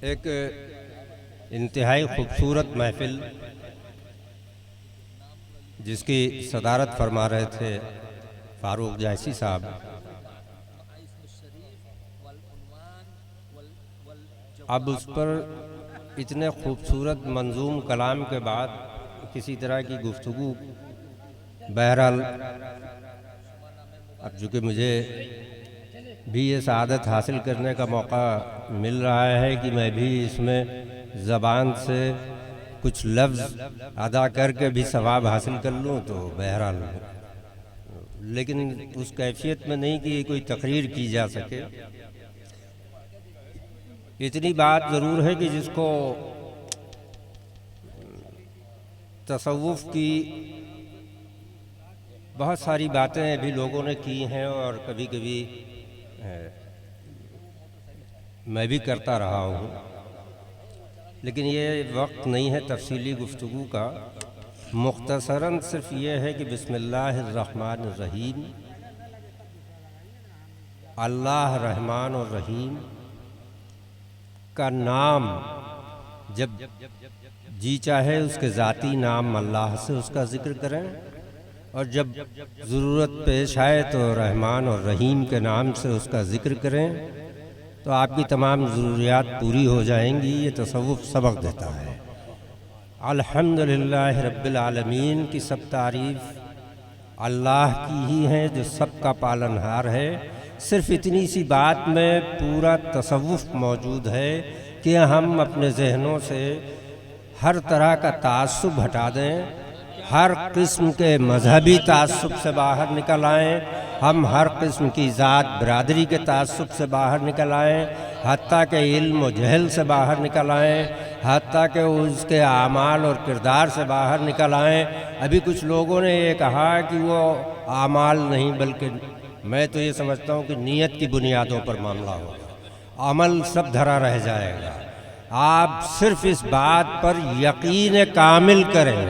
ایک انتہائی خوبصورت محفل جس کی صدارت فرما رہے تھے فاروق جائسی صاحب، اب اس پر اتنے خوبصورت منظوم کلام کے بعد کسی طرح کی گفتگو، بہرحال اب چونکہ مجھے بھی یہ سعادت حاصل کرنے کا موقع مل رہا ہے کہ میں بھی اس میں زبان سے کچھ لفظ ادا کر کے بھی ثواب حاصل کر لوں، تو بہرحال لیکن اس کیفیت میں نہیں کہ کوئی تقریر کی جا سکے۔ اتنی بات ضرور ہے کہ جس کو تصوف کی بہت ساری باتیں بھی لوگوں نے کی ہیں اور کبھی کبھی میں بھی کرتا رہا ہوں، لیکن یہ وقت نہیں ہے تفصیلی گفتگو کا۔ مختصراً صرف یہ ہے کہ بسم اللہ الرحمن الرحیم، اللہ رحمان اور رحیم کا نام جب جی چاہے اس کے ذاتی نام اللہ سے اس کا ذکر کریں، اور جب ضرورت پیش آئے تو رحمان اور رحیم کے نام سے اس کا ذکر کریں تو آپ کی تمام ضروریات پوری ہو جائیں گی۔ یہ تصوف سبق دیتا ہے۔ الحمدللہ رب العالمین کی سب تعریف اللہ کی ہی ہے جو سب کا پالنہار ہے۔ صرف اتنی سی بات میں پورا تصوف موجود ہے کہ ہم اپنے ذہنوں سے ہر طرح کا تعصب ہٹا دیں، ہر قسم کے مذہبی تعصب سے باہر نکل آئیں، ہم ہر قسم کی ذات برادری کے تعصب سے باہر نکل آئیں، حتیٰ کہ علم و جہل سے باہر نکل آئیں، حتیٰ کہ اس کے اعمال اور کردار سے باہر نکل آئیں۔ ابھی کچھ لوگوں نے یہ کہا کہ وہ اعمال نہیں بلکہ میں تو یہ سمجھتا ہوں کہ نیت کی بنیادوں پر معاملہ ہوگا، عمل سب دھرا رہ جائے گا۔ آپ صرف اس بات پر یقین کامل کریں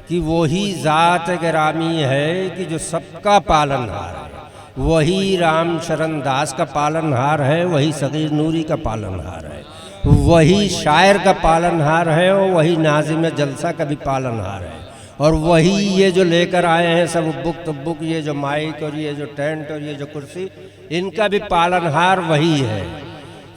کہ وہی ذات گرامی ہے کہ جو سب کا پالنہار ہے، وہی رام شرن داس کا پالنہار ہے، وہی صغیر نوری کا پالنہار ہے، وہی شاعر کا پالنہار ہے، اور وہی ناظم جلسہ کا بھی پالنہار ہے، اور وہی یہ جو لے کر آئے ہیں سب بک یہ جو مائک اور یہ جو ٹینٹ اور یہ جو کرسی، ان کا بھی پالنہار وہی ہے۔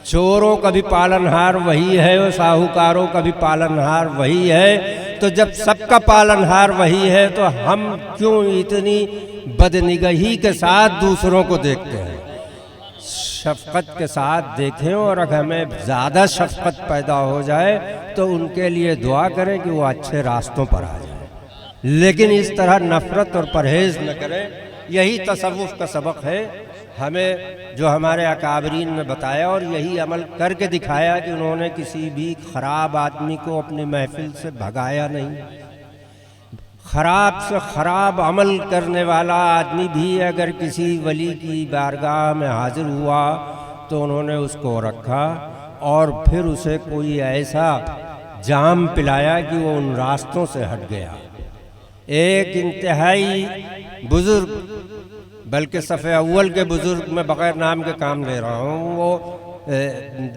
چوروں کا بھی پالنہار وہی ہے اور ساہوکاروں کا بھی پالنہار وہی ہے۔ تو جب سب کا پالنہار وہی ہے تو ہم کیوں اتنی بدنگاہی کے ساتھ دوسروں کو دیکھتے ہیں؟ شفقت کے ساتھ دیکھیں، اور اگر ہمیں زیادہ شفقت پیدا ہو جائے تو ان کے لیے دعا کریں کہ وہ اچھے راستوں پر آ جائیں، لیکن اس طرح نفرت اور پرہیز نہ کریں۔ یہی تصوف کا سبق ہے ہمیں، جو ہمارے اکابرین نے بتایا، اور یہی عمل کر کے دکھایا کہ انہوں نے کسی بھی خراب آدمی کو اپنی محفل سے بھگایا نہیں۔ خراب سے خراب عمل کرنے والا آدمی بھی اگر کسی ولی کی بارگاہ میں حاضر ہوا تو انہوں نے اس کو رکھا اور پھر اسے کوئی ایسا جام پلایا کہ وہ ان راستوں سے ہٹ گیا۔ ایک انتہائی بزرگ، بلکہ صف اول کے بزرگ، میں بغیر نام کے کام لے رہا ہوں، وہ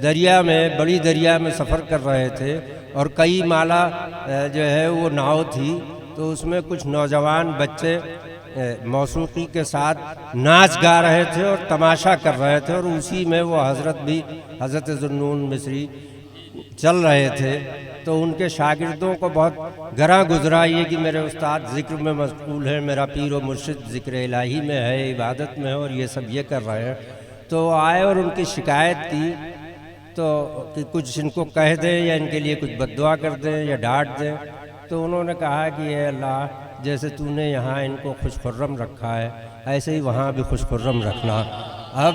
دریا میں، بڑی دریا میں سفر کر رہے تھے اور کئی مالا جو ہے وہ ناؤ تھی، تو اس میں کچھ نوجوان بچے موسیقی کے ساتھ ناچ گا رہے تھے اور تماشا کر رہے تھے، اور اسی میں وہ حضرت بھی، حضرت ذوالنون مصری چل رہے تھے۔ تو ان کے شاگردوں کو بہت گراں گزرا یہ کہ میرے استاد ذکر میں مشغول ہے، میرا پیر و مرشد ذکر الہی میں ہے، عبادت میں ہے، اور یہ سب یہ کر رہے ہیں۔ تو آئے اور ان کی شکایت کی تو کہ کچھ ان کو کہہ دیں یا ان کے لیے کچھ بد دعا کر دیں یا ڈانٹ دیں۔ تو انہوں نے کہا کہ اے اللہ، جیسے تو نے یہاں ان کو خوش خرم رکھا ہے ایسے ہی وہاں بھی خوش خرم رکھنا۔ اب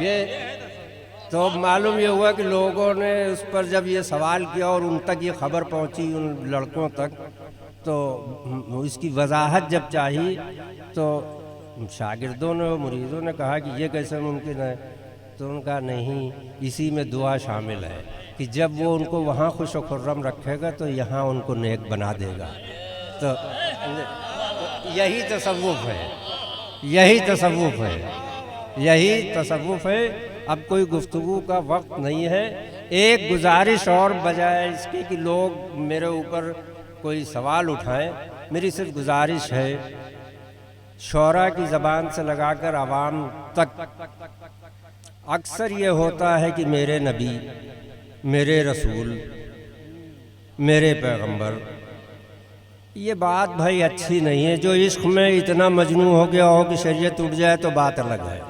یہ تو معلوم یہ ہوا کہ لوگوں نے اس پر جب یہ سوال کیا اور ان تک یہ خبر پہنچی، ان لڑکوں تک، تو اس کی وضاحت جب چاہی تو شاگردوں نے، مریدوں نے کہا کہ یہ کیسے ممکن ہے؟ تو ان کا نہیں، اسی میں دعا شامل ہے کہ جب وہ ان کو وہاں خوش و خرم رکھے گا تو یہاں ان کو نیک بنا دے گا۔ تو یہی تصوف ہے، یہی تصوف ہے، یہی تصوف ہے۔ اب کوئی گفتگو کا وقت نہیں ہے، ایک گزارش اور بجائے اس کی کہ لوگ میرے اوپر کوئی سوال اٹھائیں، میری صرف گزارش ہے شعراء کی زبان سے لگا کر عوام تک اکثر یہ ہوتا ہے کہ میرے نبی، میرے رسول، میرے پیغمبر، یہ بات بھائی اچھی نہیں ہے۔ جو عشق میں اتنا مجنون ہو گیا ہو کہ شریعت اٹھ جائے تو بات الگ ہے،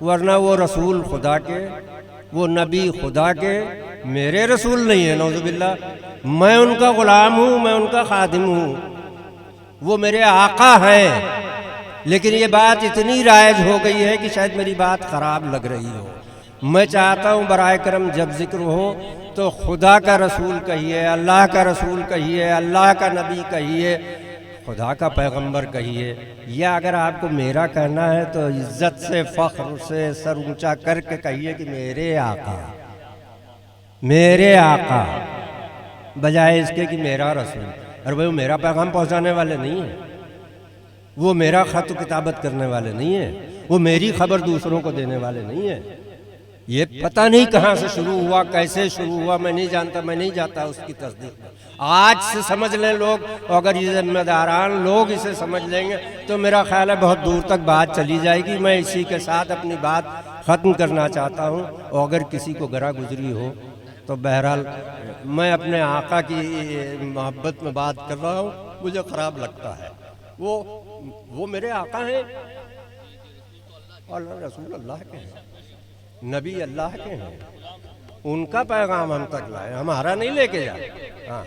ورنہ وہ رسول خدا کے، وہ نبی خدا کے، میرے رسول نہیں ہے نعوذ باللہ، میں ان کا غلام ہوں، میں ان کا خادم ہوں، وہ میرے آقا ہیں۔ لیکن یہ بات اتنی رائج ہو گئی ہے کہ شاید میری بات خراب لگ رہی ہو۔ میں چاہتا ہوں برائے کرم جب ذکر ہو تو خدا کا رسول کہیے، اللہ کا رسول کہیے، اللہ کا نبی کہیے، خدا کا پیغمبر کہیے، یا اگر آپ کو میرا کہنا ہے تو عزت سے، فخر سے سر اونچا کر کے کہیے کہ میرے آقا، میرے آقا، بجائے اس کے کہ میرا رسول۔ اور وہ میرا پیغام پہنچانے والے نہیں ہیں، وہ میرا خط و کتابت کرنے والے نہیں ہیں، وہ میری خبر دوسروں کو دینے والے نہیں ہیں۔ یہ پتہ نہیں کہاں سے شروع ہوا، کیسے شروع ہوا، میں نہیں جانتا، میں نہیں جاتا اس کی تصدیق میں۔ آج سے سمجھ لیں لوگ، اگر یہ ذمہ داران لوگ اسے سمجھ لیں گے تو میرا خیال ہے بہت دور تک بات چلی جائے گی۔ میں اسی کے ساتھ اپنی بات ختم کرنا چاہتا ہوں، اور اگر کسی کو گرا گزری ہو تو بہرحال میں اپنے آقا کی محبت میں بات کر رہا ہوں، مجھے خراب لگتا ہے۔ وہ میرے آقا ہیں، اور رسول اللہ کے ہیں، نبی اللہ کے ہیں، ان کا پیغام ہم تک لائے، ہمارا نہیں لے کے جائے۔ ہاں